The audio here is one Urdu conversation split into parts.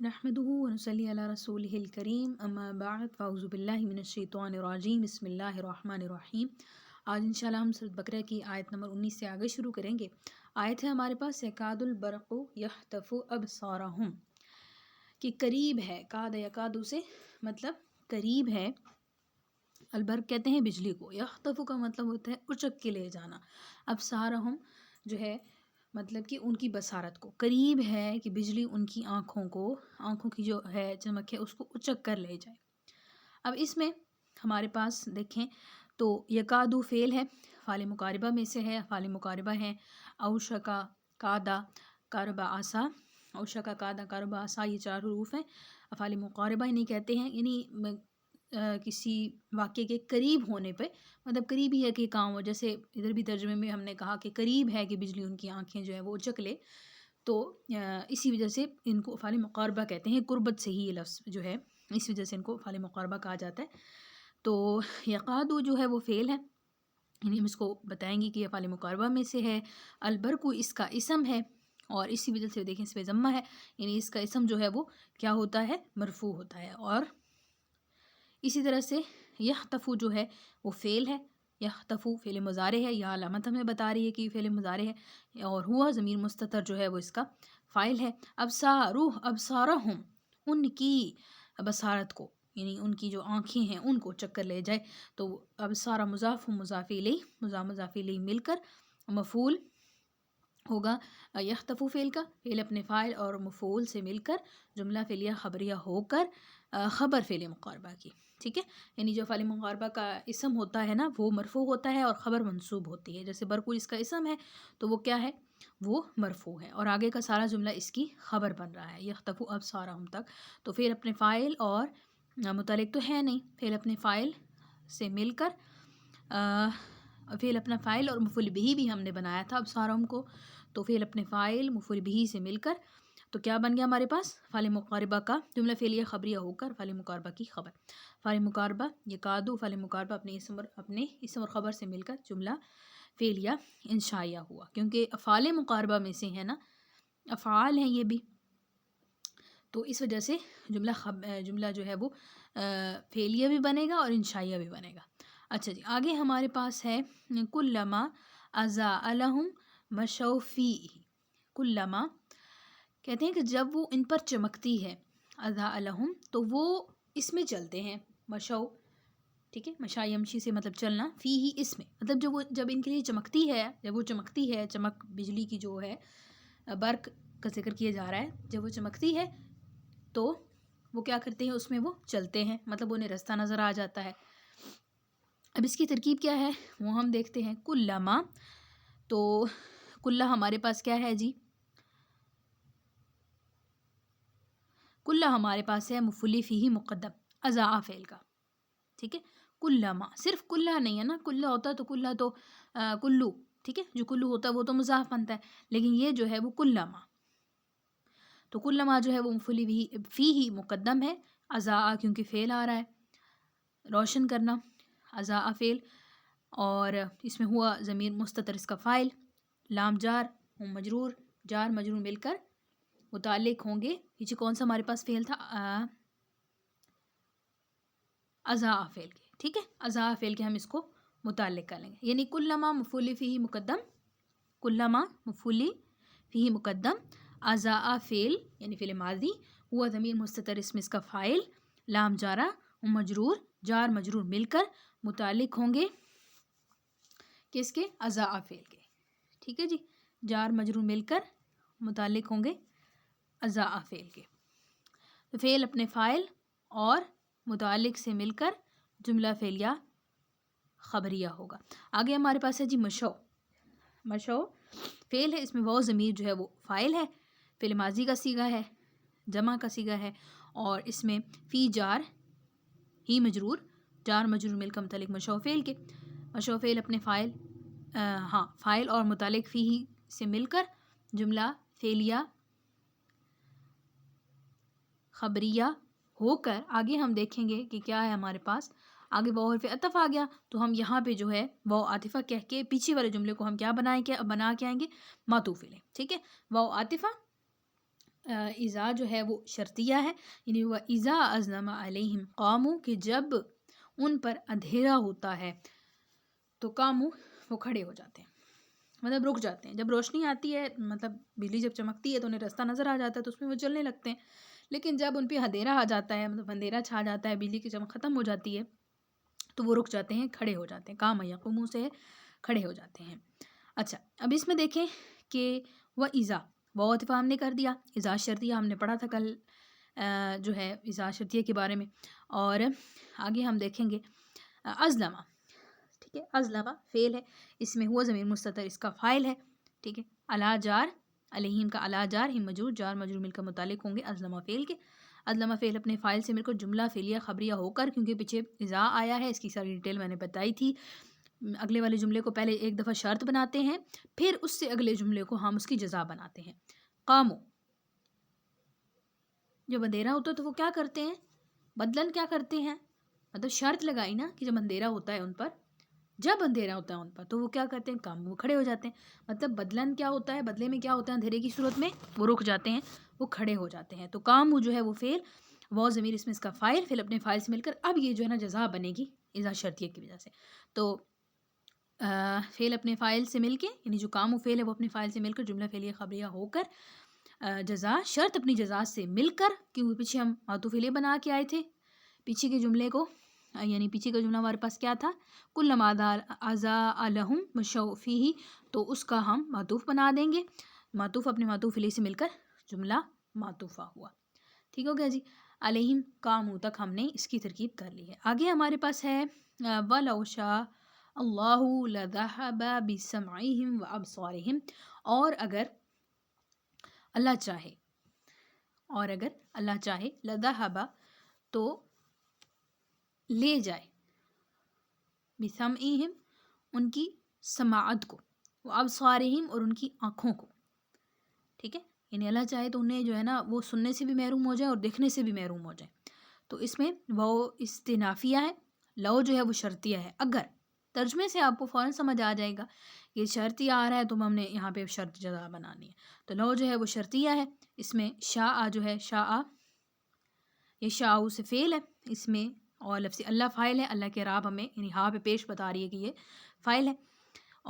نحمده ونصلي على رسوله الكريم اما بعد فاعوذ باللہ من الشیطان الرجیم بسم اللہ الرحمن الرحیم۔ آج انشاءاللہ ہم سورۃ بقرہ کی آیت نمبر 19 سے آگے شروع کریں گے۔ آیت ہے ہمارے پاس یکاد البرق یخطف ابصارہم، کہ قریب ہے، کاد یکادو سے مطلب قریب ہے، البرق کہتے ہیں بجلی کو، یخطف کا مطلب ہوتا ہے اچک کے لے جانا، ابصارہم جو ہے مطلب کہ ان کی بصارت کو، قریب ہے کہ بجلی ان کی آنکھوں کی جو ہے چمک ہے اس کو اچک کر لے جائے۔ اب اس میں ہمارے پاس دیکھیں تو یکادو فعل ہے، فعل مقاربہ میں سے ہے، فعل مقاربہ ہیں اوشکا، کادا، قرب آسا، اوشکا، کادا، قرب آسا، یہ 4 حروف ہیں، فعل مقاربہ انہیں کہتے ہیں، یعنی کسی واقعے کے قریب ہونے پہ، مطلب قریب ہی ہے کہ کام ہو، جیسے ادھر بھی ترجمے میں ہم نے کہا کہ قریب ہے کہ بجلی ان کی آنکھیں جو ہے وہ اچک لے، تو اسی وجہ سے ان کو فعل مقاربہ کہتے ہیں، قربت سے ہی یہ لفظ جو ہے اس وجہ سے ان کو فعل مقاربہ کہا جاتا ہے۔ تو یقادو جو ہے وہ فعل ہے، یعنی ہم اس کو بتائیں گے کہ یہ فعل مقاربہ میں سے ہے، البرقو اس کا اسم ہے، اور اسی وجہ سے دیکھیں اس پہ ضمہ ہے، یعنی اس کا اسم جو ہے وہ کیا ہوتا ہے، مرفوع ہوتا ہے۔ اور اسی طرح سے یخطفو جو ہے وہ فعل ہے، یخطفو فعل مضارع ہے، یہ علامت ہمیں بتا رہی ہے کہ یہ فعل مضارع ہے، اور ہوا ضمیر مستتر جو ہے وہ اس کا فاعل ہے۔ ابصارہم ان کی بصارت کو، یعنی ان کی جو آنکھیں ہیں ان کو چکر لے جائے، تو ابصارہ مضاف مضاف الیہ، مضاف الیہ مل کر مفعول ہوگا یخطفو فعل کا، فعل اپنے فاعل اور مفعول سے مل کر جملہ فعلیہ خبریہ ہو کر خبر فعل مقاربہ کی، ٹھیک ہے، یعنی جو فعل مقاربہ کا اسم ہوتا ہے نا وہ مرفوع ہوتا ہے اور خبر منصوب ہوتی ہے، جیسے برقو اس کا اسم ہے تو وہ کیا ہے، وہ مرفوع ہے، اور آگے کا سارا جملہ اس کی خبر بن رہا ہے یخطفو ابصارہم تک، تو پھر اپنے فاعل اور متعلق تو ہے نہیں، پھر اپنے فاعل سے مل کر فعل اپنا فاعل اور مفعول بہ بھی ہم نے بنایا تھا ابصارہم کو، تو فعل اپنے فاعل مفعول بہ سے مل کر تو کیا بن گیا ہمارے پاس، فعل مقاربہ کا جملہ فعلیہ خبریہ ہو کر فعل مقاربہ کی خبر، فعل مقاربہ یکادو، فعل مقاربہ اپنے اسم اور خبر سے مل کر جملہ فعلیہ انشائیہ ہوا، کیونکہ افعال مقاربہ میں سے ہے نا، افعال ہیں یہ بھی، تو اس وجہ سے جملہ جو ہے وہ فعلیہ بھی بنے گا اور انشائیہ بھی بنے گا۔ اچھا جی، آگے ہمارے پاس ہے کلما اضاء لہم مشوا فیہ، کلما کہتے ہیں کہ جب وہ ان پر چمکتی ہے، اضاء لہم تو وہ اس میں چلتے ہیں، مشو، ٹھیک ہے، مشا یمشی سے مطلب چلنا، فی ہی اس میں مطلب جب ان کے لیے چمکتی ہے، چمک بجلی کی جو ہے، برق کا ذکر کیا جا رہا ہے، جب وہ چمکتی ہے تو وہ کیا کرتے ہیں، اس میں وہ چلتے ہیں، مطلب انہیں رستہ نظر آ جاتا ہے۔ اب اس کی ترکیب کیا ہے وہ ہم دیکھتے ہیں، کلما، تو کلہ ہمارے پاس کیا ہے جی، کلہ ہمارے پاس ہے مفعول فیہ مقدم اضاء فعل کا، ٹھیک ہے، کلما صرف کلہ نہیں ہے نا، کلہ ہوتا تو کلہ تو کلو، ٹھیک ہے، جو کلو ہوتا ہے وہ تو مضاف بنتا ہے، لیکن یہ جو ہے وہ کلما، تو کلما جو ہے وہ مفعول فیہ مقدم ہے، اضاء کیونکہ فعل آ رہا ہے، روشن کرنا، اضاء فعل، اور اس میں ہوا ضمیر مستتر اس کا فاعل، لام جار مجرور، جار مجرور مل کر متعلق ہوں گے، پیچھے کون سا ہمارے پاس فعل تھا، اضاء فعل کے، ٹھیک ہے، اضاء فعل کے ہم اس کو متعلق کر لیں گے، یعنی کلما مفعول فیہ مقدم، کلما مفعول فیہ مقدم، اضاء فعل یعنی فعل ماضی، ہوا ضمیر مستتر اس کا فاعل، لام جارہ مجرور، جار مجرور مل کر متعلق ہوں گے کس کے، اضاء فعل کے، ٹھیک ہے جی، جار مجرور مل کر متعلق ہوں گے اضاء فعل کے، تو فعل اپنے فاعل اور متعلق سے مل کر جملہ فعلیہ خبریہ ہوگا۔ آگے ہمارے پاس ہے جی مشو، مشو فعل ہے، اس میں واو ضمیر جو ہے وہ فاعل ہے، فعل ماضی کا صیغہ ہے، جمع کا صیغہ ہے، اور اس میں فی جار ہی مجرور، جار مجرور مل کر متعلق مشو فعل کے، مشو فعل اپنے فاعل اور متعلق فی ہی سے مل کر جملہ فعلیہ خبریہ ہو کر، آگے ہم دیکھیں گے کہ کیا ہے ہمارے پاس، آگے واو حرف عطف آ گیا، تو ہم یہاں پہ جو ہے واو عاطفہ کہہ کے پیچھے والے جملے کو ہم کیا بنا کے آئیں گے، معطوف الیہ، ٹھیک ہے، واو عاطفہ اذا جو ہے وہ شرطیہ ہے، یعنی وہ اذا ازلم علیہم قاموا، کہ جب ان پر اندھیرا ہوتا ہے تو قاموا وہ کھڑے ہو جاتے ہیں، مطلب رک جاتے ہیں. جب روشنی آتی ہے، مطلب بجلی جب چمکتی ہے تو انہیں راستہ نظر آ جاتا ہے تو اس میں وہ چلنے لگتے ہیں. لیکن جب ان پہ اندھیرا آ جاتا ہے، مطلب اندھیرا چھا جاتا ہے، بجلی کی چمک ختم ہو جاتی ہے تو وہ رک جاتے ہیں، کھڑے ہو جاتے ہیں. قام یقوموا سے کھڑے ہو جاتے ہیں. اچھا، اب اس میں دیکھیں کہ وہ ایزا وہ عطفہ ہم نے کر دیا. اذا شرطیہ ہم نے پڑھا تھا کل جو ہے اذا شرطیہ کے بارے میں. اور آگے ہم دیکھیں گے ازلمہ. ٹھیک ہے، ازلمہ فعل ہے، اس میں ہوا ضمیر مستتر اس کا فاعل ہے. ٹھیک ہے، علی جار، علیہم کا علی جار، ہم مجرور، جار مجرور مل کر متعلق ہوں گے ازلمہ فعل کے. ازلمہ فعل اپنے فاعل سے مل کر جملہ فعلیہ خبریہ ہو کر، کیونکہ پیچھے اذا آیا ہے، اس کی ساری ڈیٹیل میں نے بتائی تھی. اگلے والے جملے کو پہلے ایک دفعہ شرط بناتے ہیں، پھر اس سے اگلے جملے کو ہم اس کی جزا بناتے ہیں. قاموا، جب اندھیرا ہوتا ہے تو وہ کیا کرتے ہیں؟ بدلن کیا کرتے ہیں؟ مطلب شرط لگائی نا کہ جب اندھیرا ہوتا ہے ان پر، جب اندھیرا ہوتا ہے ان پر تو وہ کیا کرتے ہیں؟ کام، وہ کھڑے ہو جاتے ہیں. مطلب بدلن کیا ہوتا ہے؟ بدلے میں کیا ہوتا ہے؟ اندھیرے کی صورت میں وہ رک جاتے ہیں، وہ کھڑے ہو جاتے ہیں. تو کام وہ جو ہے وہ فعل، وہ ضمیر اس میں اس کا فاعل، فعل اپنے فاعل سے مل کر اب یہ جو ہے نا جزا بنے گی اذا شرطیہ کی وجہ سے. تو فعل اپنے فاعل سے مل کے، یعنی جو کام و فعل ہے وہ اپنے فاعل سے مل کر جملہ فعلیہ خبریہ ہو کر، جزا شرط اپنی جزا سے مل کر، کیونکہ پیچھے ہم معطوف الیہ بنا کے آئے تھے پیچھے کے جملے کو، یعنی پیچھے کا جملہ ہمارے پاس کیا تھا؟ کلما اضاء لهم مشوا فیہ، تو اس کا ہم معطوف بنا دیں گے. معطوف اپنے معطوف الیہ سے مل کر جملہ معطوفہ ہوا. ٹھیک ہو گیا جی. علیہم قاموا تک ہم نے اس کی ترکیب کر لی ہے. آگے ہمارے پاس ہے وَلَوْ شَاءَ اللَّهُ لَذَهَبَ بِسَمْعِهِمْ وَأَبْصَارِهِمْ، اور اگر اللہ چاہے لَذَهَبَ تو لے جائے، بِسَمْعِهِمْ ان کی سماعت کو، وَأَبْصَارِهِمْ اور ان کی آنکھوں کو. ٹھیک ہے، یعنی اللہ چاہے تو انہیں جو ہے نا وہ سننے سے بھی محروم ہو جائے اور دیکھنے سے بھی محروم ہو جائے. تو اس میں وہ استنافیہ ہے، لو جو ہے وہ شرطیہ ہے. اگر ترجمے سے آپ کو فوراً سمجھ آ جائے گا یہ شرطیہ آ رہا ہے تو ہم نے یہاں پہ شرط جزا بنانی ہے. تو لو جو ہے وہ شرطیہ ہے، اس میں شاء جو ہے شاء، یہ شاء سے فعل ہے اس میں، اور لفظ اللہ فاعل ہے. اللہ کے اعراب ہمیں یعنی ہاں پہ پیش بتا رہی ہے کہ یہ فاعل ہے،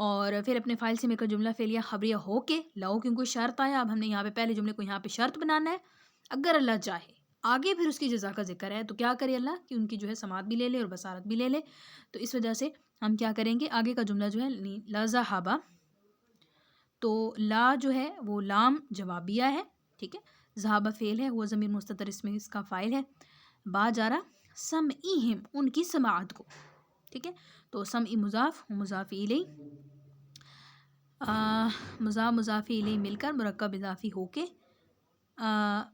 اور پھر اپنے فاعل سے مل کر جملہ فعلیہ خبریہ ہو کے لو کیونکہ شرط آیا. اب ہم نے یہاں پہ پہلے جملے کو یہاں پہ شرط بنانا ہے. اگر اللہ چاہے آگے پھر اس کی جزا کا ذکر ہے تو کیا کرے اللہ کہ ان کی جو ہے سماعت بھی لے لے اور بصارت بھی لے لے. تو اس وجہ سے ہم کیا کریں گے، آگے کا جملہ جو ہے لَذَهَبَ، تو لا جو ہے وہ لام جوابیہ ہے. ٹھیک ہے، ذہابہ فعل ہے، وہ ضمیر مستتر اس میں اس کا فاعل ہے. با جارا سمعہم ان کی سماعت کو. ٹھیک ہے، تو سمع مضاف و مضاف الیہ، مضاف الیہ مل کر مرکب اضافی ہو کے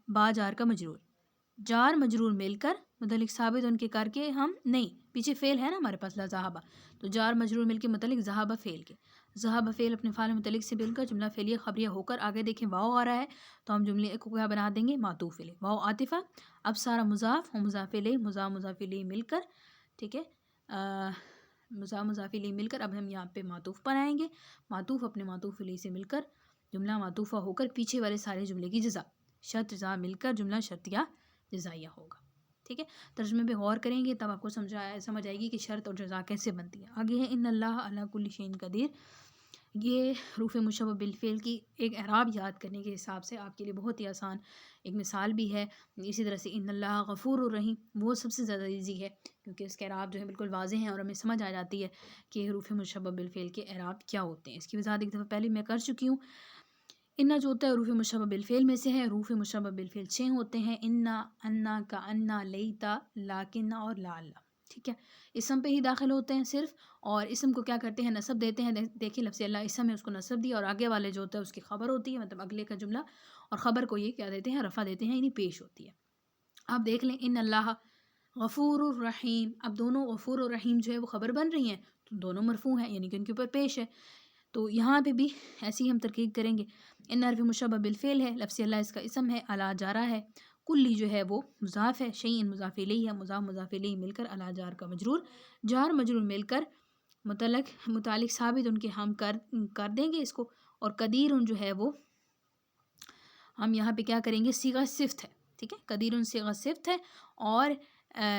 با جار کا مجرور، جار مجرور مل کر متعلق ثابت ان کے کر کے ہم نہیں، پیچھے فعل ہے نا ہمارے پاس ذہابہ، تو جار مجرور مل کے متعلق ذہابہ فعل کے، ذہابہ فعل اپنے فعل متعلق سے مل کر جملہ فعلیہ خبریہ ہو کر آگے دیکھیں واو آ رہا ہے تو ہم جملے کو کیا بنا دیں گے؟ معطوف الیہ. واو عاطفہ، اب سارا مضاف و مضاف الیہ، مضاف الیہ مل کر، ٹھیک ہے، مضاف الیہ مل کر اب ہم یہاں پہ معطوف بنائیں گے. معطوف اپنے معطوف الیہ سے مل کر جملہ معطوفہ ہو کر پیچھے والے سارے جملے کی جزا، شرط جزا مل کر جملہ شرطیہ جزائیہ ہوگا. ٹھیک ہے، ترجمے پہ غور کریں گے تب آپ کو سمجھ آئے گی کہ شرط اور جزا کیسے بنتی ہے. آگے ہے ان اللہ علی کل شیء قدیر. یہ حروف مشبہ بالفعل کی ایک اعراب یاد کرنے کے حساب سے آپ کے لیے بہت ہی آسان ایک مثال بھی ہے. اسی طرح سے ان اللہ غفور الرحیم وہ سب سے زیادہ ایزی ہے کیونکہ اس کے اعراب جو ہے بالکل واضح ہیں اور ہمیں سمجھ آ جاتی ہے کہ حروف مشبہ بالفعل کے اعراب کیا ہوتے ہیں. اس کی وضاحت ایک دفعہ پہلے میں کر چکی ہوں. انا جو ہوتا ہے حروف مشبہ بالفعل میں سے ہے. حروف مشبہ بالفعل 6 ہوتے ہیں، انا، انا، کا انا، لیتا، لاکن اور لعل. ٹھیک ہے، اسم پہ ہی داخل ہوتے ہیں صرف، اور اسم کو کیا کرتے ہیں؟ نصب دیتے ہیں. دیکھیں لفظ اللہ اسم ہے، اس کو نصب دیا، اور آگے والے جو ہوتا ہے اس کی خبر ہوتی ہے، مطلب اگلے کا جملہ، اور خبر کو یہ کیا دیتے ہیں؟ رفع دیتے ہیں، یعنی پیش ہوتی ہے. آپ دیکھ لیں ان اللہ غفور الرحیم، اب دونوں غفور اور رحیم جو ہے وہ خبر بن رہی ہیں تو دونوں مرفوع ہیں، یعنی کہ ان کے اوپر پیش ہے. تو یہاں پہ بھی ایسی ہم ترکیب کریں گے. ان حرف مشبہ بالفعل ہے، لفظ اللہ اس کا اسم ہے، علی جارہ ہے، کلی جو ہے وہ مضاف ہے، شیء مضاف الیہ ہے، مضاف الیہ مل کر علی جار کا مجرور، جار مجرور مل کر متعلق ثابت ان کے ہم کر دیں گے اس کو. اور قدیر ان جو ہے وہ ہم یہاں پہ کیا کریں گے، صیغہ صفت ہے، ٹھیک ہے، قدیر صیغہ صفت ہے، اور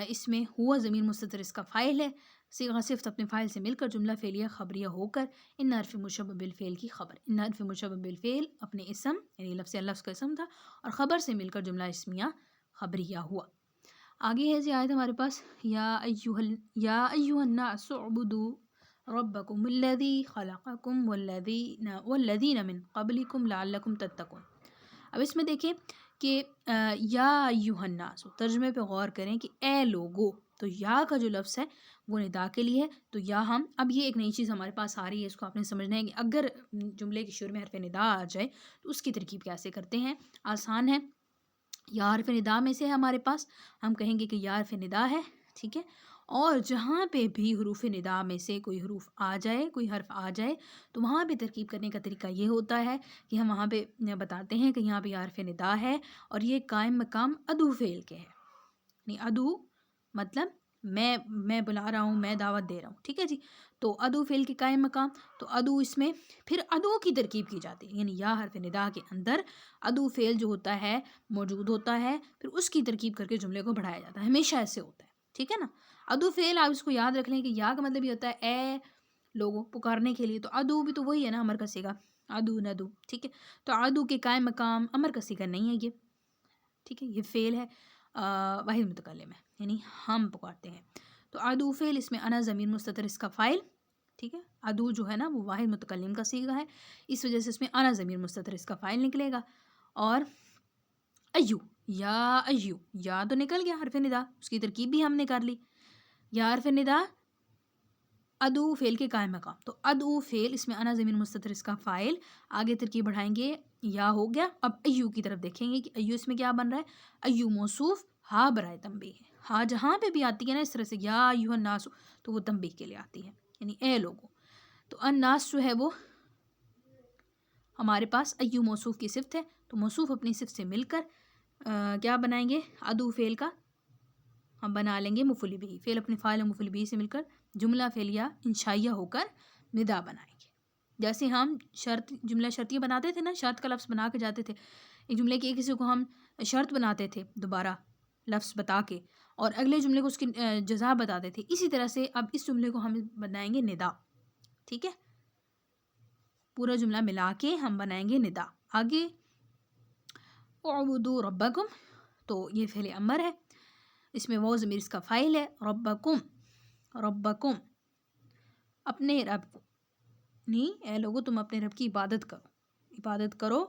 اس میں ہوا ضمیر مستتر اس کا فاعل ہے، صیغہ صفت اپنے فاعل سے مل کر جملہ فعلیہ خبریہ ہو کر ان حرف مشبہ بالفعل کی خبر، ان حرف مشبہ بالفعل اپنے اسم یعنی لفظ اللہ کا اسم تھا اور خبر سے مل کر جملہ اسمیہ خبریہ ہوا۔ آگے ہے جی آیت ہمارے پاس، یا ایھا الناس اعبدوا ربکم الذی خلقکم والذین من قبلکم لعلکم تتقون۔ اب اس میں دیکھیں کہ یا ایھا الناس، ترجمے پہ غور کریں کہ اے لوگو، تو یا کا جو لفظ ہے وہ ندا کے لیے ہے، تو یا ہم اب یہ ایک نئی چیز ہمارے پاس آ رہی ہے، اس کو آپ نے سمجھنا ہے کہ اگر جملے کے شروع میں حرف ندا آ جائے تو اس کی ترکیب کیسے کرتے ہیں، آسان ہے۔ یا حرف ندا میں سے ہے ہمارے پاس، ہم کہیں گے کہ یا حرف ندا ہے، ٹھیک ہے، اور جہاں پہ بھی حروف ندا میں سے کوئی حروف آ جائے، کوئی حرف آ جائے، تو وہاں پہ ترکیب کرنے کا طریقہ یہ ہوتا ہے کہ ہم وہاں پہ بتاتے ہیں کہ یہاں پہ یا حرف ندا ہے اور یہ قائم مقام ادو فعل کے ہے، یعنی ادو مطلب میں بلا رہا ہوں، میں دعوت دے رہا ہوں، ٹھیک ہے جی، تو ادو فعل کے قائم مقام، تو ادو اس میں پھر ادو کی ترکیب کی جاتی ہے، یعنی یا حرف ندا کے اندر ادو فعل جو ہوتا ہے موجود ہوتا ہے، پھر اس کی ترکیب کر کے جملے کو بڑھایا جاتا ہے، ہمیشہ ایسے ہوتا ہے، ٹھیک ہے نا۔ ادو فعل آپ اس کو یاد رکھ لیں کہ یا کا مطلب یہ ہوتا ہے اے لوگوں، پکارنے کے لیے، تو ادو بھی تو وہی ہے نا، امر کا صیغہ، ادو ندو، ٹھیک ہے، تو ادو کے قائم مقام امر کا صیغہ نہیں ہے یہ، ٹھیک ہے، یہ فعل ہے واحد متکلم ہے، یعنی ہم پکارتے ہیں، تو ادو فعل، اس میں انا ضمیر مستتر اس کا فاعل، ٹھیک ہے، ادو جو ہے نا وہ واحد متکلم کا صیغہ ہے، اس وجہ سے اس میں انا ضمیر مستتر اس کا فاعل نکلے گا، اور ایو، یا ایو، یا تو نکل گیا حرف ندا، اس کی ترکیب بھی ہم نے کر لی، یا حرف ندا ادو فعل کے قائم مقام، تو ادو فعل، اس میں انا ضمیر مستتر اس کا فاعل، آگے ترکیب بڑھائیں گے، یا ہو گیا، اب ایو کی طرف دیکھیں گے کہ ایو اس میں کیا بن رہا ہے، ایو موصوف، ہا برائے تنبیہ، ہا جہاں پہ بھی آتی ہے نا اس طرح سے یا ایھا الناس، تو وہ تنبیہ کے لیے آتی ہے، یعنی اے لوگوں، تو الناس جو ہے وہ ہمارے پاس ایو موصوف کی صفت ہے، تو موصوف اپنی صفت سے مل کر کیا بنائیں گے، ادو فعل کا ہم بنا لیں گے مفعول بہ، فعل اپنے فاعل و مفعول بہ سے مل کر جملہ فعلیہ انشائیہ ہو کر ندا بنائیں گے، جیسے ہم جملہ شرطیہ بناتے تھے نا، شرط کا لفظ بنا کے جاتے تھے، ایک جملے کی کسی کو ہم شرط بناتے تھے دوبارہ لفظ بتا کے، اور اگلے جملے کو اس کی جزا بتاتے تھے، اسی طرح سے اب اس جملے کو ہم بنائیں گے ندا، ٹھیک ہے، پورا جملہ ملا کے ہم بنائیں گے ندا۔ آگے اعبدوا ربکم، تو یہ فعل امر ہے، اس میں واو ضمیر اس کا فاعل ہے، ربکم، ربکم اپنے رب کو، نہیں اے لوگو تم اپنے رب کی عبادت کرو، عبادت کرو،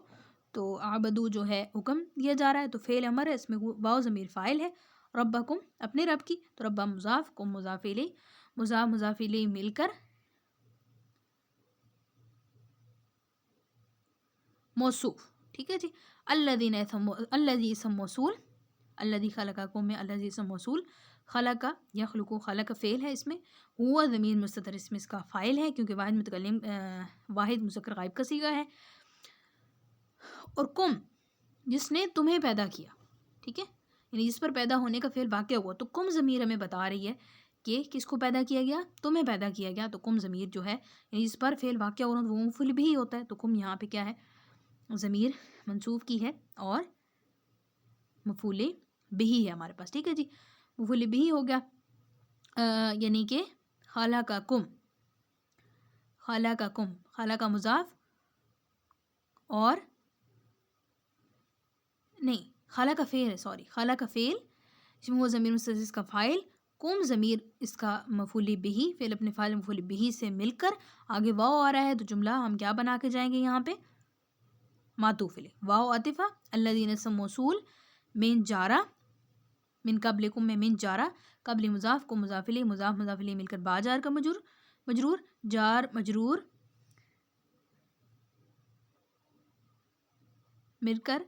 تو عبدو جو ہے حکم دیا جا رہا ہے، تو فعل امر ہے، اس میں واو ضمیر فاعل ہے، ربکم اپنے رب کی، تو ربا مضاف، کم مضاف الیہ، مضاف مضاف الیہ مل کر موصوف، ٹھیک ہے جی، الذین الذی اسم موصول، الذی خلقکم میں الذی اسم موصول، خلق یخلق، خلق فعل ہے، اس میں ہوا ضمیر مستتر اس میں اس کا فاعل ہے، کیونکہ واحد متکلم واحد مذکر غائب کا صیغہ ہے، اور کم جس نے تمہیں پیدا کیا، ٹھیک ہے، یعنی جس پر پیدا ہونے کا فعل واقع ہوا، تو کم ضمیر ہمیں بتا رہی ہے کہ کس کو پیدا کیا گیا، تمہیں پیدا کیا گیا، تو کم ضمیر جو ہے یعنی جس پر فعل واقع ہو رہا وہ مفعول بھی ہوتا ہے، تو کم یہاں پہ کیا ہے، ضمیر منصوب کی ہے اور مفعول بہ ہے ہمارے پاس، ٹھیک ہے جی، مفعول بہ ہو گیا، یعنی کہ خلقکم، خلقکم، خلق مضاف، اور نہیں خلق فعل ہے، سوری خلق فعل، اس میں وہ ضمیر مستتر اس کا فاعل، کم ضمیر اس کا مفعول بہ، فعل اپنے فاعل مفعول بہ سے مل کر آگے واو آ رہا ہے، تو جملہ ہم کیا بنا کے جائیں گے یہاں پہ، معطوف الیہ، واو عاطفہ، الذین اسم موصول، من جارہ، من قبلکم میں من جارہ، قبل مضاف کو مضاف الیہ، مضاف مضاف الیہ مل کر با جار کا مجرور، جار مجرور مل کر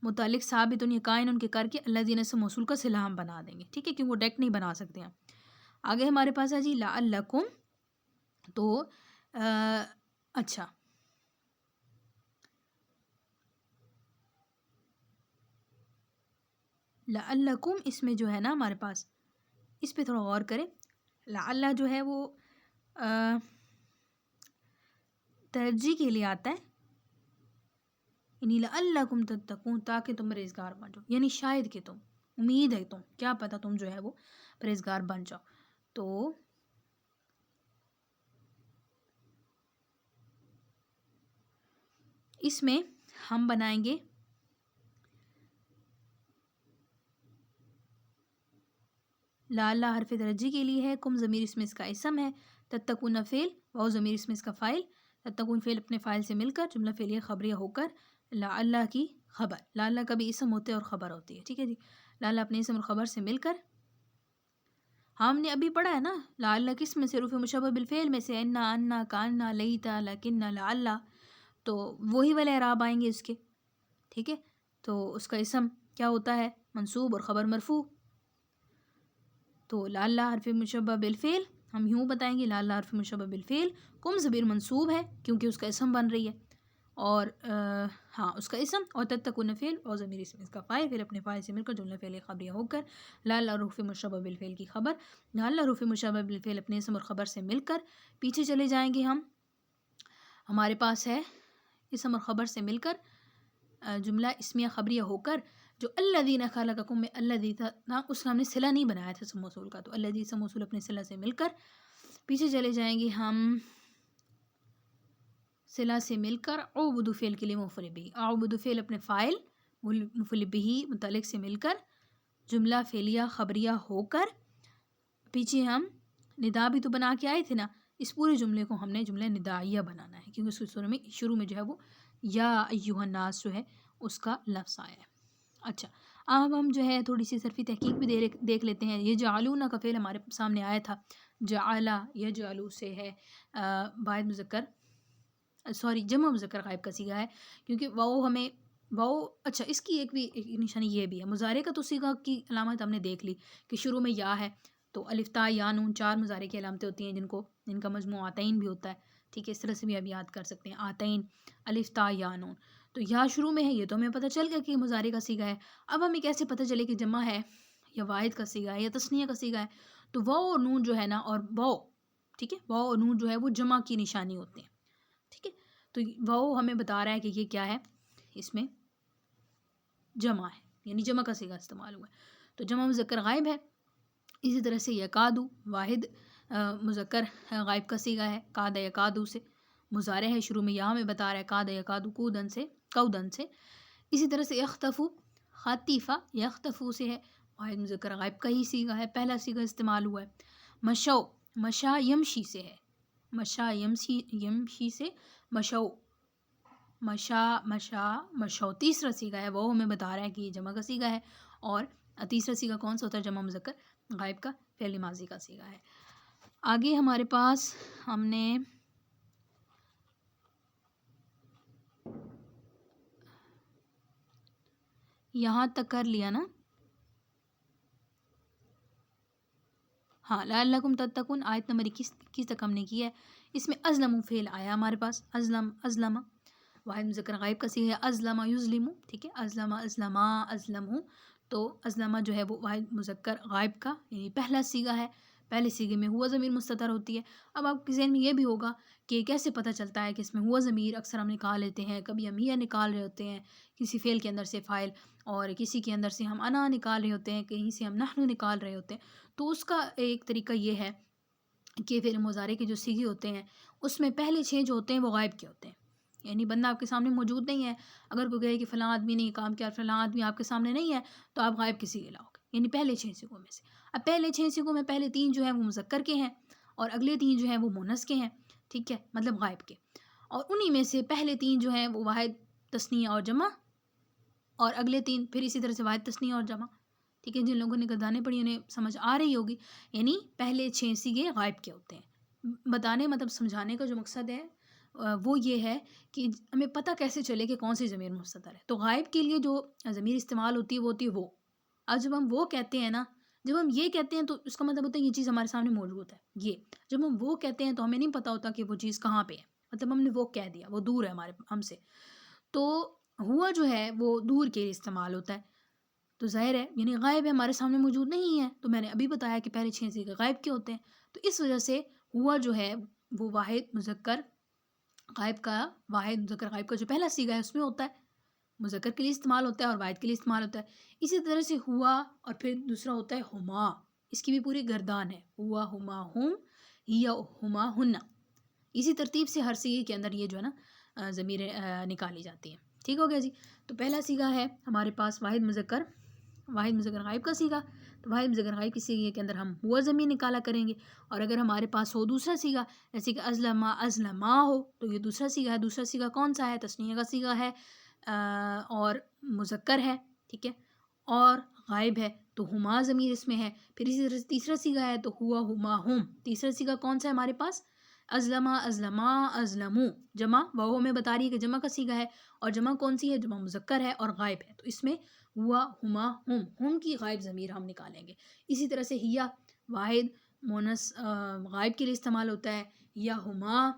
متعلق ثابت یا قائن ان کے کر کے الذین اسم موصول کا صلہ ہم بنا دیں گے، ٹھیک ہے، کیونکہ وہ ڈائریکٹ نہیں بنا سکتے ہیں۔ آگے ہمارے پاس ہے جی لعلکم، تو اچھا لعلکم، اس میں جو ہے نا ہمارے پاس، اس پہ تھوڑا غور کریں، لعل جو ہے وہ ترجیح کے لیے آتا ہے، یعنی لعلکم تتقون، تاکہ تم پرہیزگار بن جاؤ، یعنی شاید کہ تم، امید ہے تم، کیا پتہ تم جو ہے وہ پرہیزگار بن جاؤ. تو اس میں ہم بنائیں گے لعل حرف درجی کے لیے ہے، کم ضمیر اس میں اس کا اسم ہے، تتقون فعل، واو ضمیر اس میں اس کا فاعل، تتقون فعل اپنے فاعل سے مل کر جملہ فعلیہ خبریہ ہو کر لعل کی خبر. لعل کا بھی اسم ہوتے ہے اور خبر ہوتی ہے. ٹھیک ہے جی. لعل اپنے اسم اور خبر سے مل کر، ہم نے ابھی پڑھا ہے نا لعل کس میں سے، حروف مشبہ بالفعل میں سے، انا، انا، کانا، لیتا، لکن، لعل، تو وہی والے اعراب آئیں گے اس کے. ٹھیک ہے. تو اس کا اسم کیا ہوتا ہے؟ منصوب اور خبر مرفوع. تو لعل حرف مشبہ بالفعل ہم یوں بتائیں گے، لعل حرف مشبہ بالفعل، کم ضمیر منصوب ہے کیونکہ اس کا اسم بن رہی ہے، اور ہاں اس کا اسم، اور تتقون فعل اور ضمیر اسم اس کا فاعل، پھر اپنے فاعل سے مل کر جملہ فعلیہ خبریہ ہو کر لعل حرف مشبہ بالفعل کی خبر. لعل حرف مشبہ بالفعل اپنے اسم اور خبر سے مل کر پیچھے چلے جائیں گے ہم، ہمارے پاس ہے اسم اور خبر سے مل کر جملہ اسمیہ خبریہ ہو کر جو الذین خلقکم میں الذی تھا نا، اس کا ہم نے صلہ نہیں بنایا تھا اسم موصول کا، تو الذی اسم موصول اپنے صلہ سے مل کر پیچھے چلے جائیں گے ہم، صلہ سے مل کر اعبد فعل کے لیے مفعول بہ، اعبد فعل اپنے فاعل مفعول بہ متعلق سے مل کر جملہ فعلیہ خبریہ ہو کر پیچھے ہم ندا بھی تو بنا کے آئے تھے نا، اس پورے جملے کو ہم نے جملہ ندائیہ بنانا ہے کیونکہ اس کے شروع میں جو ہے وہ یا ایھا الناس جو ہے اس کا لفظ آیا ہے. اچھا، اب ہم جو ہے تھوڑی سی صرفی تحقیق بھی دیکھ لیتے ہیں. یہ جعلون کا فعل ہمارے سامنے آیا تھا، جعلا یجعلو سے ہے واحد مذکر جمع مذکر غائب کا صیغہ ہے، کیونکہ واؤ ہمیں واؤ. اچھا، اس کی ایک بھی نشانی یہ بھی ہے، مضارع کا تو صیغہ کی علامت ہم نے دیکھ لی کہ شروع میں یا ہے، تو الف تا یا نون 4 مضارع کی علامتیں ہوتی ہیں جن کا مجموع آتین بھی ہوتا ہے. ٹھیک ہے، اس طرح سے بھی آپ یاد کر سکتے ہیں، آتین، الف تا یا نون. تو یا شروع میں ہے، یہ تو ہمیں پتہ چل گیا کہ مضارع کا صیغہ ہے. اب ہمیں کیسے پتہ چلے کہ جمع ہے یا واحد کا صیغہ ہے یا تثنیہ کا صیغہ ہے؟ تو واؤ اور نون جو ہے نا، اور واؤ، ٹھیک ہے، واؤ اور نون جو ہے وہ جمع کی نشانی ہوتے ہیں. ٹھیک ہے، تو واؤ ہمیں بتا رہا ہے کہ یہ کیا ہے، اس میں جمع ہے، یعنی جمع کا صیغہ استعمال ہوا ہے، تو جمع مذکر غائب ہے. اسی طرح سے یکادو واحد مذکر غائب کا صیغہ ہے، کاد یکادو سے مضارع ہے، شروع میں یا ہمیں بتا رہا ہے کاد یکادو کودن سے. اسی طرح سے یختفو خاطیفہ یختفو سے ہے، واحد مذکر غائب کا ہی صیغہ ہے، پہلا صیغہ استعمال ہوا ہے. مشو مشا یمشی سے ہے، مشا یمشی سے مشو، مشو تیسرا صیغہ ہے، وہ ہمیں بتا رہا ہے کہ یہ جمع کا صیغہ ہے. اور تیسرا صیغہ کون سا ہوتا ہے؟ جمع مذکر غائب کا فعل ماضی کا صیغہ ہے. آگے ہمارے پاس ہم نے یہاں تک کر لیا نا. ہاں، لعلکم تتقون آیت نمبر 21 تک ہم نے کیا ہے. اس میں ازلم فعل آیا ہمارے پاس، ازلم واحد مذکر غائب کا صیغہ ہے، ازلم یظلم. ٹھیک ہے، ازلم، تو ازلم جو ہے وہ واحد مذکر غائب کا یعنی پہلا صیغہ ہے، پہلے صیغے میں ہوا ضمیر مستتر ہوتی ہے. اب آپ کے ذہن میں یہ بھی ہوگا کہ کیسے پتہ چلتا ہے کہ اس میں ہوا ضمیر اکثر ہم نکال لیتے ہیں، کبھی ہم یہ نکال رہے ہوتے ہیں کسی فعل کے اندر سے فاعل، اور کسی کے اندر سے ہم انا نکال رہے ہوتے ہیں، کہیں سے ہم نحن نکال رہے ہوتے ہیں. تو اس کا ایک طریقہ یہ ہے کہ فعل مضارع کے جو صیغے ہوتے ہیں اس میں پہلے 6 جو ہوتے ہیں وہ غائب کے ہوتے ہیں، یعنی بندہ آپ کے سامنے موجود نہیں ہے، اگر کوئی کہے کہ فلاں آدمی نے یہ کام کیا، فلاں آدمی آپ کے سامنے نہیں ہے، تو آپ غائب کے صیغے لاؤ گے، یعنی پہلے 6 صیغوں میں سے. اب پہلے 6 صیغوں میں پہلے 3 جو ہیں وہ مذکر کے ہیں اور اگلے 3 جو ہیں وہ مؤنث کے ہیں. ٹھیک ہے، مطلب غائب کے، اور انہی میں سے پہلے 3 جو ہیں وہ واحد تثنیہ اور جمع، اور اگلے 3 پھر اسی طرح سے واحد تثنیہ اور جمع. ٹھیک ہے، جن لوگوں نے گردانیں پڑھی انہیں سمجھ آ رہی ہوگی، یعنی پہلے 6 صیغے غائب کے ہوتے ہیں. بتانے مطلب سمجھانے کا جو مقصد ہے وہ یہ ہے کہ ہمیں پتہ کیسے چلے کہ کون سی ضمیر مستتر ہے. تو غائب کے لیے جو ضمیر استعمال ہوتی ہے وہ ہوتی ہے وہ. اب جب ہم وہ کہتے ہیں نا، جب ہم یہ کہتے ہیں تو اس کا مطلب ہوتا ہے یہ چیز ہمارے سامنے موجود ہے. یہ جب ہم وہ کہتے ہیں تو ہمیں نہیں پتہ ہوتا کہ وہ چیز کہاں پہ ہے، مطلب ہم نے وہ کہہ دیا، وہ دور ہے ہم سے. تو ہوا جو ہے وہ دور کے لیے استعمال ہوتا ہے، تو ظاہر ہے یعنی غائب ہے، ہمارے سامنے موجود نہیں ہے. تو میں نے ابھی بتایا کہ پہلے 6 صیغے غائب کے ہوتے ہیں، تو اس وجہ سے ہوا جو ہے وہ واحد مذکر غائب کا جو پہلا صیغہ ہے اس میں ہوتا ہے. مذکر کے لیے استعمال ہوتا ہے اور واحد کے لیے استعمال ہوتا ہے. اسی طرح سے ہوا اور پھر دوسرا ہوتا ہے ہما، اس کی بھی پوری گردان ہے، ہوا ہما ہم، ہیا ہما ہننا. اسی ترتیب سے ہر سیغے کے اندر یہ جو ہے نا ضمیریں نکالی جاتی ہیں. ٹھیک ہو گیا جی. تو پہلا سیغہ ہے ہمارے پاس واحد مذکر غائب کا سیغہ. تو واحد مذکر غائب کی سیغے کے اندر ہم ہوا ضمیر نکالا کریں گے. اور اگر ہمارے پاس ہو دوسرا سیغہ جیسے کہ ازلما ازلما ہو تو یہ دوسرا سیغہ ہے. دوسرا سیغہ کون سا ہے؟ تثنیہ کا سیغہ ہے اور مذکر ہے، ٹھیک ہے، اور غائب ہے تو ہما ضمیر اس میں ہے. پھر اسی طرح سے تیسرا سیغہ ہے تو ہوا ہما ہم. تیسرا سیغہ کون سا ہے ہمارے پاس؟ ازلما ازلما ازلمو. جمع واو ہمیں بتا رہی ہے کہ جمع کا سیغہ ہے اور جمع کون سی ہے؟ جمع مذکر ہے اور غائب ہے. تو اس میں ہوا ہما ہم کی غائب ضمیر ہم نکالیں گے. اسی طرح سے ہیا واحد مونس غائب کے لیے استعمال ہوتا ہے، یا ہما،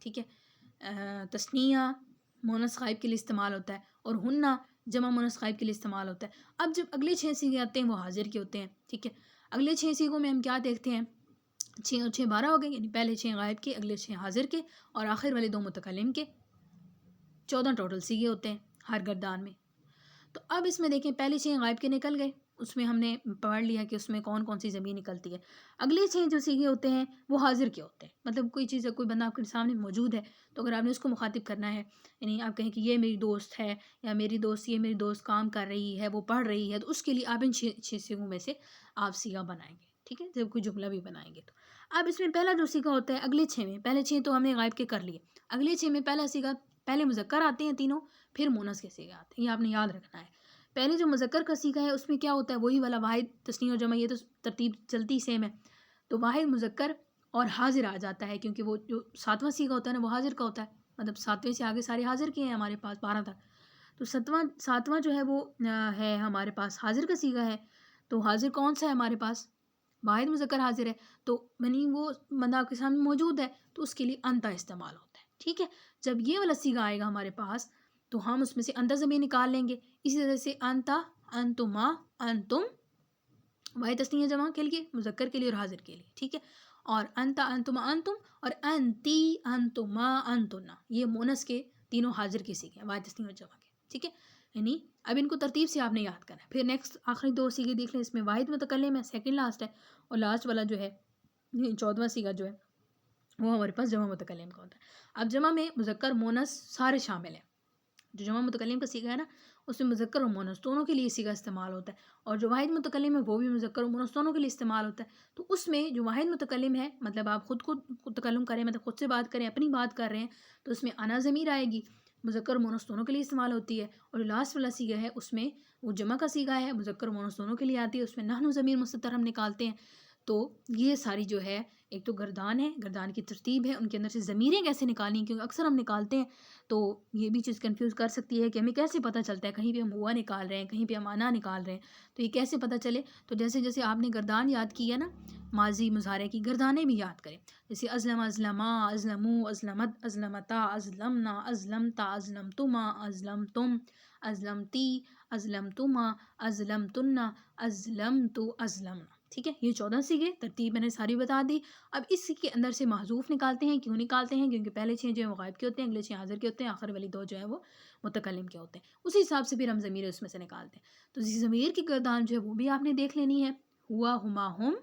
ٹھیک ہے، تثنیہ مونس غائب کے لیے استعمال ہوتا ہے، اور ہننا جمع مونس غائب کے لیے استعمال ہوتا ہے. اب جب اگلے 6 سیغے آتے ہیں وہ حاضر کے ہوتے ہیں. ٹھیک ہے، اگلے 6 سیغوں میں ہم کیا دیکھتے ہیں؟ 6 اور 6 12 ہو گئے، یعنی پہلے 6 غائب کے، اگلے 6 حاضر کے اور آخر والے 2 متکلم کے. 14 ٹوٹل سیغے ہوتے ہیں ہر گردان میں. تو اب اس میں دیکھیں پہلے 6 غائب کے نکل گئے، اس میں ہم نے پڑھ لیا کہ اس میں کون کون سی ضمیر نکلتی ہے. اگلے 6 جو سیغے ہوتے ہیں وہ حاضر کے ہوتے ہیں. مطلب کوئی چیز، کوئی بندہ آپ کے سامنے موجود ہے تو اگر آپ نے اس کو مخاطب کرنا ہے، یعنی آپ کہیں کہ یہ میری دوست ہے یا یہ میری دوست کام کر رہی ہے، وہ پڑھ رہی ہے، تو اس کے لیے آپ ان 6 سیغوں میں سے آپ سیغہ بنائیں گے. ٹھیک ہے، جب کوئی جملہ بھی بنائیں گے تو اب اس میں پہلا جو سیغہ ہوتا ہے اگلے 6 میں، پہلے 6 تو ہم نے غائب کے کر لیے، اگلے 6 میں پہلا سیغہ، پہلے مذکر آتے ہیں تینوں، پھر مونس کے سیغے آتے ہیں. یہ آپ نے یاد رکھنا ہے. پہلے جو مذکر کا سیغہ ہے اس میں کیا ہوتا ہے؟ وہی والا واحد تثنیہ اور جمع، یہ تو ترتیب چلتی سیم ہے. تو واحد مذکر اور حاضر آ جاتا ہے، کیونکہ وہ جو 7واں سیغہ ہوتا ہے نا وہ حاضر کا ہوتا ہے. مطلب 7ویں سے آگے سارے حاضر کے ہیں ہمارے پاس 12 تک. تو 7واں جو ہے وہ ہے ہمارے پاس حاضر کا سیغہ ہے. تو حاضر کون سا ہے ہمارے پاس؟ واحد مذکر حاضر ہے. تو یعنی وہ بندہ آپ کے سامنے موجود ہے تو اس کے لیے انتا استعمال ہوتا ہے. ٹھیک ہے، جب یہ والا سیغہ آئے گا ہمارے پاس تو ہم اس میں سے انتا ضمیر نکال لیں گے. اسی طرح سے انتا، انتما، انتم، واحد تثنیہ جمع کے لیے، مذکر کے لیے اور حاضر کے لیے. ٹھیک ہے، اور انتا، انتما، انتم، اور انتی، انتما، انتنا، یہ مونس کے تینوں حاضر کے سیغے ہیں، واحد تثنیہ اور جمع کے. ٹھیک ہے، یعنی اب ان کو ترتیب سے آپ نے یاد کرنا ہے. پھر نیکسٹ آخری 2 سیغے دیکھ لیں. اس میں واحد متکلم ہے، سیکنڈ لاسٹ ہے، اور لاسٹ والا جو ہے 14واں سیغہ جو ہے وہ ہمارے پاس جمع متکلم کا ہوتا ہے. اب جمع میں مذکر مونس سارے شامل ہیں. جو جمع متکلم کا سیغہ ہے نا اس میں مذکر اور مونس دونوں کے لیے سیغہ استعمال ہوتا ہے، اور جو واحد متکلم ہے وہ بھی مذکر اور مونس دونوں کے لیے استعمال ہوتا ہے. تو اس میں جو واحد متکلم ہے، مطلب آپ خود کو تکلم کریں، مطلب خود سے بات کریں، اپنی بات کر رہے ہیں، تو اس میں انا ضمیر آئے گی، مذکر اور مونس دونوں کے لیے استعمال ہوتی ہے. اور جو لاسٹ والا سیغہ ہے اس میں وہ جمع کا سیغہ ہے، مذکر اور مونس دونوں کے لیے آتی ہے، اس میں نحن ضمیر مستتر ہم نکالتے ہیں. تو یہ ساری جو ہے ایک تو گردان ہے، گردان کی ترتیب ہے، ان کے اندر سے ضمیریں کیسے نکالیں، کیونکہ اکثر ہم نکالتے ہیں تو یہ بھی چیز کنفیوز کر سکتی ہے کہ ہمیں کیسے پتہ چلتا ہے، کہیں پہ ہم ہوا نکال رہے ہیں، کہیں پہ ہم انا نکال رہے ہیں، تو یہ کیسے پتہ چلے. تو جیسے جیسے آپ نے گردان یاد کی ہے نا، ماضی مضارع کی گردانیں بھی یاد کریں. جیسے ازلم، ازلما، ازلمو، ازلمت، ازلمتا، ازلمنا، ازلمتا، ازلمتما، ازلمتم، ازلمتی، ازلمتما، ازلمتنا، ازلمتو، ازلمنا. ٹھیک ہے، یہ 14 سیغے ترتیب میں نے ساری بتا دی. اب اس کے اندر سے محذوف نکالتے ہیں. کیوں نکالتے ہیں؟ کیونکہ پہلے 6 جو ہیں وہ غائب کے ہوتے ہیں، اگلے 6 حاضر کے ہوتے ہیں، آخر والی 2 جو ہے وہ متکلم کے ہوتے ہیں. اسی حساب سے پھر ہم ضمیر اس میں سے نکالتے ہیں. تو ضمیر کی گردان جو ہے وہ بھی آپ نے دیکھ لینی ہے. ہوا ہما ہم،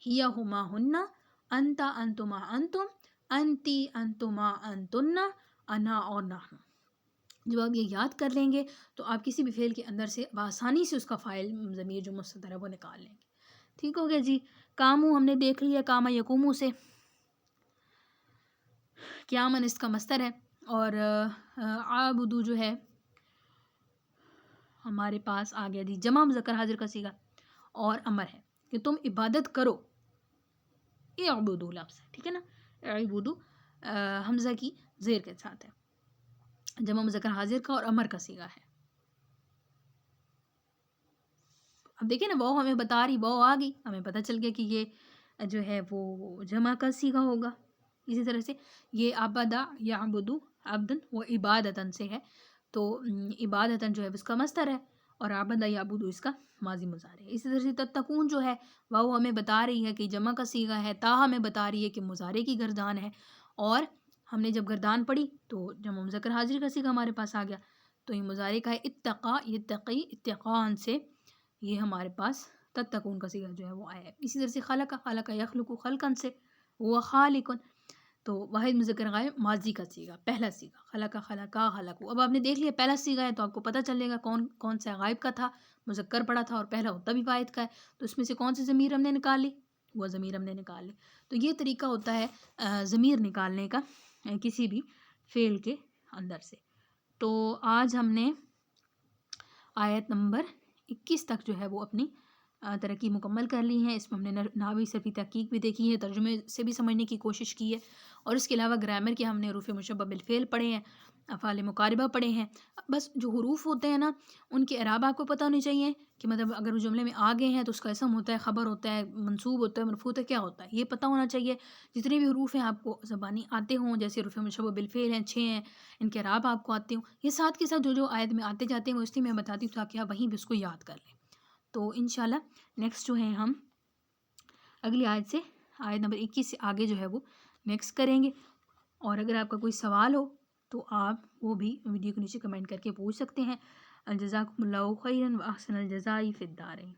ہیا ہما ہننا، انتا انتما انتم، انتی انتما انتنا، انا اور نحن. جب آپ یہ یاد کر لیں گے تو آپ کسی بھی فعل کے اندر سے بآسانی سے اس کا فاعل ضمیر جو مستتر ہے وہ نکال لیں گے. ٹھیک ہو گیا جی. کامو ہم نے دیکھ لیا، کاما یکومو سے قیامن اس کا مصدر ہے، اور عابدو جو ہے ہمارے پاس آ گیا جی جمع مذکر حاضر کا سیغہ، اور امر ہے کہ تم عبادت کرو. اعبدو لفظ ہے، ٹھیک ہے نا، اعبدو حمزہ کی زیر کے ساتھ ہے، جمع مذکر حاضر کا اور امر کا سیغہ ہے. اب دیکھیں نا واو ہمیں بتا رہی، واو آ گئی، ہمیں پتہ چل گیا کہ یہ جو ہے وہ جمع کا سیغہ ہوگا. اسی طرح سے یہ عبدا یعبدو عبدن و عبادتن سے ہے، تو عبادتن جو ہے اس کا مصدر ہے اور عبدا یعبدو اس کا ماضی مضارع ہے. اسی طرح سے تتقون جو ہے واو ہمیں بتا رہی ہے کہ جمع کا سیغہ ہے، تا ہمیں بتا رہی ہے کہ مضارع کی گردان ہے. اور ہم نے جب گردان پڑھی تو جمع مذکر حاضر کا سیغہ ہمارے پاس آ گیا. تو یہ مضارع کا ہے اتقا، یتقی، اتقان سے یہ ہمارے پاس تتقون کا صیغہ جو ہے وہ آیا ہے. اسی طرح سے خلق، خلق یخلق خلقن سے وہ خالق، تو واحد مذکر غائب ماضی کا صیغہ، پہلا صیغہ خلق خلقا خلق. اب آپ نے دیکھ لیا پہلا صیغہ ہے تو آپ کو پتہ چلے گا کون کون سا غائب کا تھا، مذکر پڑا تھا، اور پہلا ہوتا بھی واحد کا ہے. تو اس میں سے کون سی ضمیر ہم نے نکال لی؟ وہ ضمیر ہم نے نکال لی. تو یہ طریقہ ہوتا ہے ضمیر نکالنے کا کسی بھی فعل کے اندر سے. تو آج ہم نے آیت نمبر 21 تک جو ہے وہ اپنی ترقی مکمل کر لی ہیں. اس میں ہم نے نحوی صرفی تحقیق بھی دیکھی ہے، ترجمے سے بھی سمجھنے کی کوشش کی ہے، اور اس کے علاوہ گرامر کے ہم نے حروف مشبہ بالفعل پڑھے ہیں، افعال مقاربہ پڑھے ہیں. بس جو حروف ہوتے ہیں نا ان کے اعراب آپ کو پتہ ہونے چاہیے کہ مطلب اگر وہ جملے میں آگے ہیں تو اس کا اسم ہوتا ہے، خبر ہوتا ہے، منصوب ہوتا ہے، مرفوع ہوتا ہے، کیا ہوتا ہے یہ پتہ ہونا چاہیے. جتنے بھی حروف ہیں آپ کو زبانی آتے ہوں، جیسے حروف مشبہ بالفعل ہیں 6 ہیں، ان کے اعراب آپ کو آتے ہوں. یہ ساتھ کے ساتھ جو جو آیت میں آتے جاتے ہیں وہ اس لیے میں بتاتی ہوں تاکہ آپ وہیں بھی اس کو یاد کر لیں. تو انشاءاللہ نیکسٹ جو ہے ہم اگلی آیت سے آیت نمبر 21 سے آگے جو ہے وہ نیکسٹ کریں گے. اور اگر آپ کا کوئی سوال ہو تو آپ وہ بھی ویڈیو کے نیچے کمنٹ کر کے پوچھ سکتے ہیں. جزاکم اللہ خیرا و احسن الجزاء فی الدارین.